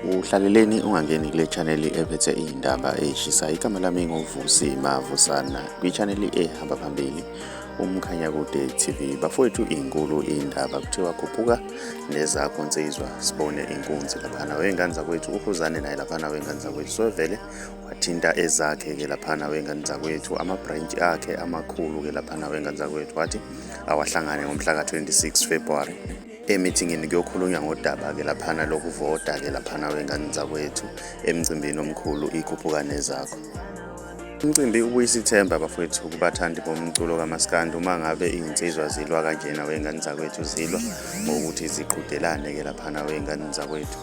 Uhlaleleni ungangeni kule channel ephethe izindaba ezishisa. Igama lami ngovusi Mavusana kwi-channel ehamba phambili umkhanyakude TV. Bafowethu inkulu indaba kuthiwa khuphuka nezakho nsizwa sibone inkunzi laphana wengane zakwethu ukhuzani naye laphana wengane zakwethu sovele wathinta ezakhe ke laphana wengane zakwethu amabranches akhe amakhulu ke laphana wengane zakwethu wathi awahlangane ngomhla ka-26 February emithingini kuyokhulunywa ngodaba ke laphana lokuvota ke laphana wengane zakwethu emcimbini omkhulu ikhuphuka nezakho. Umcimbi ubuyisa ithemba bafowethu kubathandi bomculo kamaskandi uma ngabe izinsizwa zilwa kanjena wengane zakwethu zilwa ngokuthi ziqhudelane ke laphana wengane zakwethu.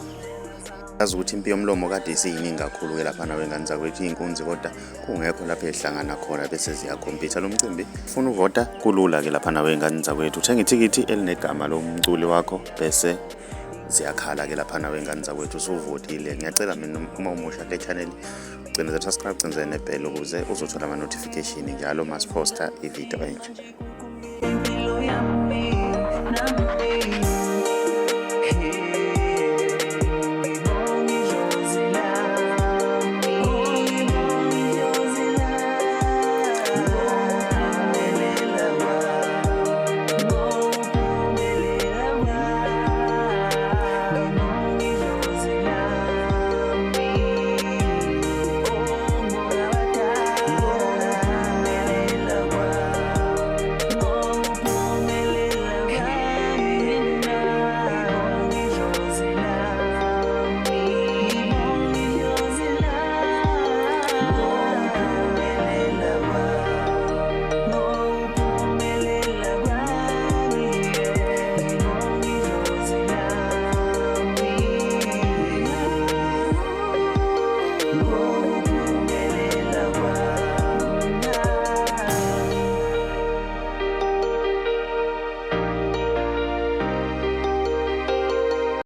Yazi ukuthi impi yomlomo kade isiyiningi kakhulu ke laphana wengane zakwethu inkunzi kodwa kungekho lapho ehlangana khona bese ziyakhompitha lo mcimbi. Ufuna uvota kulula ke laphana wengane zakwethu. Uthenga ithikithi elinegama lomculi wakho bese ziyakhala ke laphana wengane zakwethu usuvotile. Ngiyacela mina uma umusha le channel ugcine subscribe ugcine nebell ukuze uzothola ama notification njalo masiposta ivideo entsha.